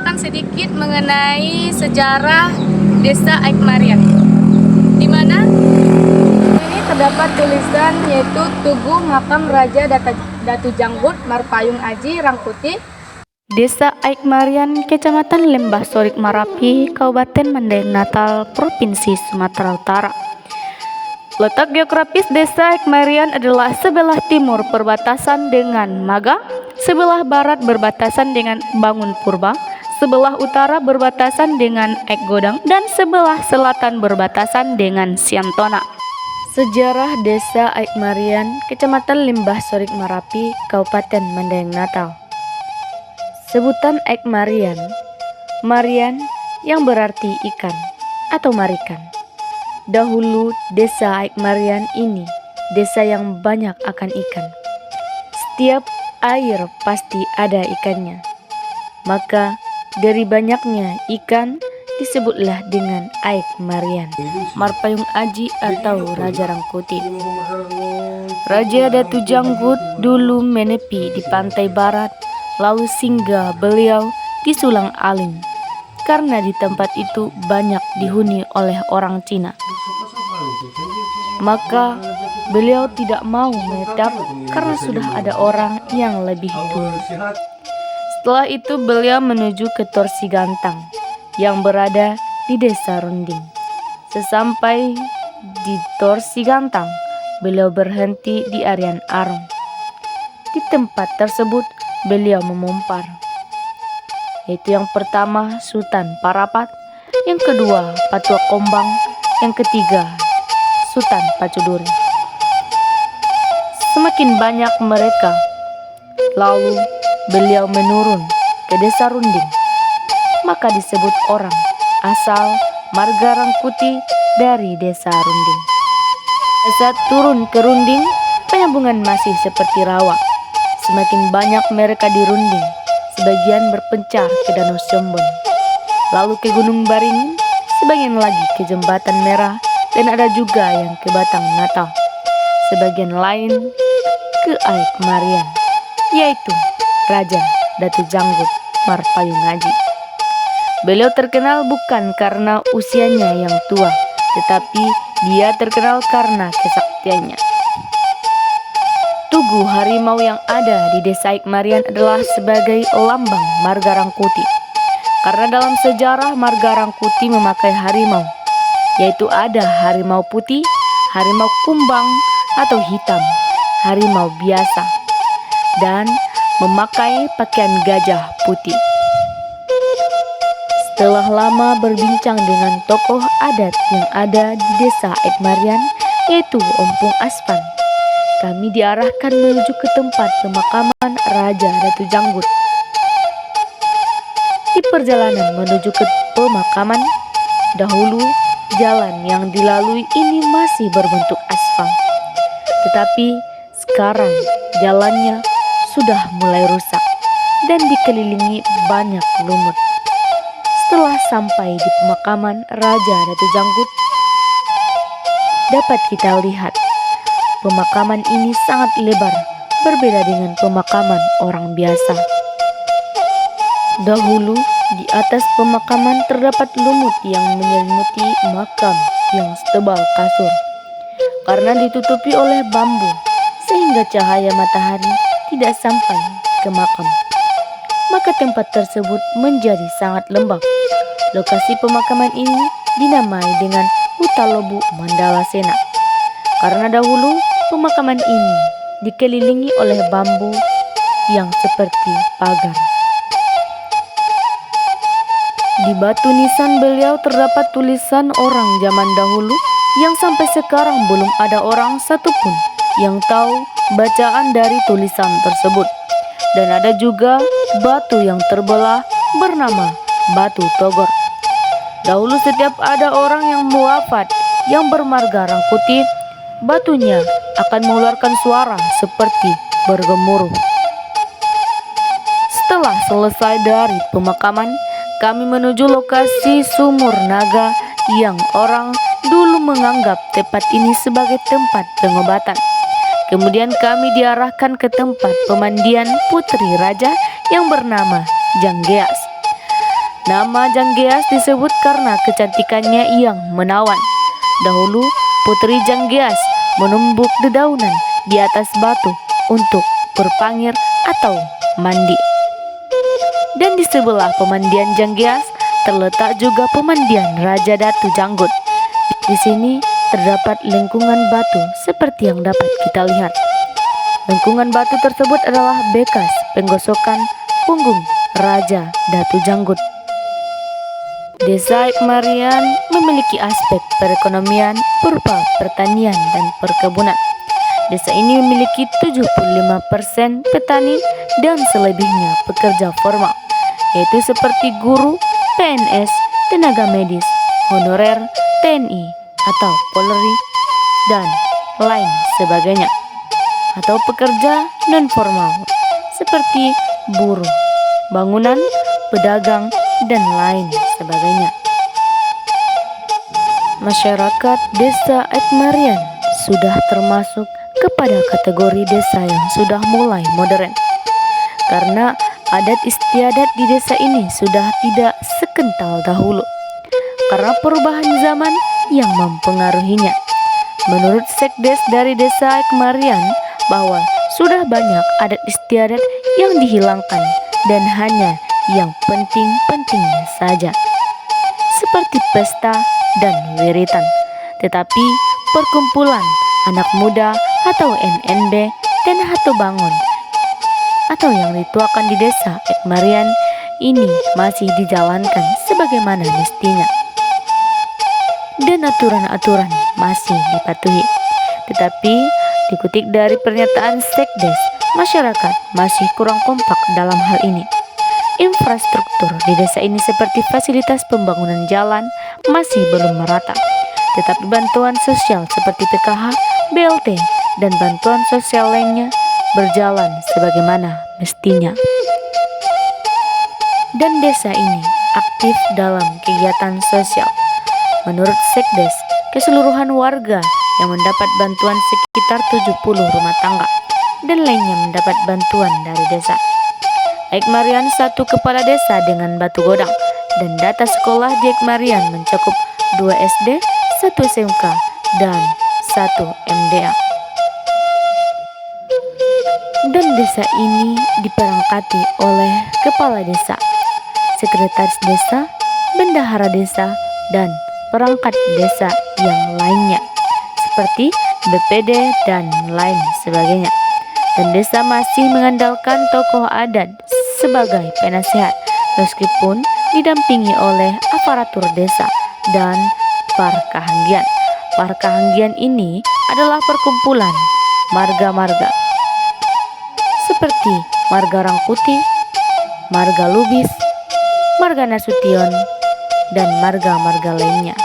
menceritakan sedikit mengenai sejarah Desa Aikmarian, di mana ini terdapat tulisan yaitu Tugu Makam Raja Datu Janggut Marpayung Aji Rangkuti, Desa Aikmarian, Kecamatan Lembah Sorik Marapi, Kabupaten Mandai Natal, Provinsi Sumatera Utara. Letak geografis Desa Aikmarian adalah sebelah timur perbatasan dengan Maga, sebelah barat berbatasan dengan Bangun Purba, sebelah utara berbatasan dengan Ekgodang, dan sebelah selatan berbatasan dengan Siantona. Sejarah Desa Aikmarian, Kecamatan Lembah Sorik Marapi, Kabupaten Mandai Natal. Sebutan Aikmarian, Marian yang berarti ikan atau marikan. Dahulu Desa Aikmarian ini desa yang banyak akan ikan. Setiap air pasti ada ikannya. Maka dari banyaknya ikan disebutlah dengan Aikmarian, Marpayung Aji atau Raja Rangkuti. Raja Datu Janggut dulu menepi di pantai barat, lalu singgah beliau di Sulang Aling, karena di tempat itu banyak dihuni oleh orang Cina. Maka beliau tidak mau menetap karena sudah ada orang yang lebih dulu. Setelah itu beliau menuju ke Torsigantang yang berada di Desa Runding. Sesampai di Torsigantang, beliau berhenti di Arian Arong. Di tempat tersebut beliau memumpar, yaitu yang pertama Sultan Parapat, yang kedua Patua Kombang, yang ketiga Sultan Pacuduri. Semakin banyak mereka, lalu beliau menurun ke Desa Runding, maka disebut orang asal marga Rangkuti dari Desa Runding. Saat turun ke Runding, penyambungan masih seperti rawa. Semakin banyak mereka di Runding, sebagian berpencar ke Danau Sombon, lalu ke Gunung Baringin, sebagian lagi ke Jembatan Merah, dan ada juga yang ke Batang Natal. Sebagian lain ke Aikmarian, yaitu Raja Datu Janggut Marpayung Aji. Beliau terkenal bukan karena usianya yang tua, tetapi dia terkenal karena kesaktiannya. Tugu harimau yang ada di Desa Aikmarian adalah sebagai lambang marga Rangkuti. Karena dalam sejarah marga Rangkuti memakai harimau, yaitu ada harimau putih, harimau kumbang atau hitam, harimau biasa, dan memakai pakaian gajah putih. Setelah lama berbincang dengan tokoh adat yang ada di Desa Aikmarian, yaitu Ompong Aspan, kami diarahkan menuju ke tempat pemakaman Raja Datu Janggut. Di perjalanan menuju ke pemakaman, dahulu jalan yang dilalui ini masih berbentuk aspal, tetapi sekarang jalannya sudah mulai rusak dan dikelilingi banyak lumut. Setelah sampai di pemakaman Raja Datu Janggut, dapat kita lihat pemakaman ini sangat lebar, berbeda dengan pemakaman orang biasa. Dahulu di atas pemakaman terdapat lumut yang menyelimuti makam yang setebal kasur. Karena ditutupi oleh bambu, sehingga cahaya matahari tidak sampai ke makam, maka tempat tersebut menjadi sangat lembab. Lokasi pemakaman ini dinamai dengan Hutalobu Mandala Sena, karena dahulu pemakaman ini dikelilingi oleh bambu yang seperti pagar. Di batu nisan beliau terdapat tulisan orang zaman dahulu yang sampai sekarang belum ada orang satupun yang tahu bacaan dari tulisan tersebut. Dan ada juga batu yang terbelah bernama Batu Togor. Dahulu setiap ada orang yang wafat yang bermarga Rangkuti, batunya akan mengeluarkan suara seperti bergemuruh. Setelah selesai dari pemakaman, kami menuju lokasi Sumur Naga yang orang dulu menganggap tempat ini sebagai tempat pengobatan. Kemudian kami diarahkan ke tempat pemandian putri raja yang bernama Janggeas. Nama Janggeas disebut karena kecantikannya yang menawan. Dahulu, Putri Janggeas menumbuk dedaunan di atas batu untuk berpangir atau mandi. Dan di sebelah pemandian Janggeas terletak juga pemandian Raja Datu Janggut. Di sini terdapat lengkungan batu seperti yang dapat kita lihat. Lengkungan batu tersebut adalah bekas penggosokan punggung Raja Datu Janggut. Desa Aikmarian memiliki aspek perekonomian berupa pertanian dan perkebunan. Desa ini memiliki 75% petani dan selebihnya pekerja formal, yaitu seperti guru, PNS, tenaga medis, honorer, TNI atau Polri, dan lain sebagainya, atau pekerja non-formal seperti buruh, bangunan, pedagang, dan lain sebagainya. Masyarakat Desa Aikmarian sudah termasuk kepada kategori desa yang sudah mulai modern, karena adat istiadat di desa ini sudah tidak sekental dahulu karena perubahan zaman yang mempengaruhinya. Menurut Sekdes dari Desa Aikmarian bahwa sudah banyak adat istiadat yang dihilangkan dan hanya yang penting-pentingnya saja, seperti pesta dan wiritan. Tetapi perkumpulan anak muda atau NNB dan Hatu Bangun atau yang dituakan di Desa Aikmarian ini masih dijalankan sebagaimana mestinya, dan aturan-aturan masih dipatuhi. Tetapi dikutip dari pernyataan Sekdes, masyarakat masih kurang kompak dalam hal ini. Infrastruktur di desa ini seperti fasilitas pembangunan jalan masih belum merata, tetapi bantuan sosial seperti PKH, BLT, dan bantuan sosial lainnya berjalan sebagaimana mestinya. Dan desa ini aktif dalam kegiatan sosial. Menurut Sekdes, keseluruhan warga yang mendapat bantuan sekitar 70 rumah tangga dan lainnya mendapat bantuan dari desa. Aikmarian satu kepala desa dengan batu godang, dan data sekolah di Aikmarian mencakup 2 SD, 1 SMK, dan 1 MDA. Dan desa ini diperangkati oleh kepala desa, sekretaris desa, bendahara desa, dan perangkat desa yang lainnya seperti BPD dan lain sebagainya. Dan desa masih mengandalkan tokoh adat sebagai penasehat meskipun didampingi oleh aparatur desa dan Parkahanggian. Parkahanggian ini adalah perkumpulan marga-marga seperti Marga Rangkuti, Marga Lubis, Marga Nasution, dan marga-marga lainnya.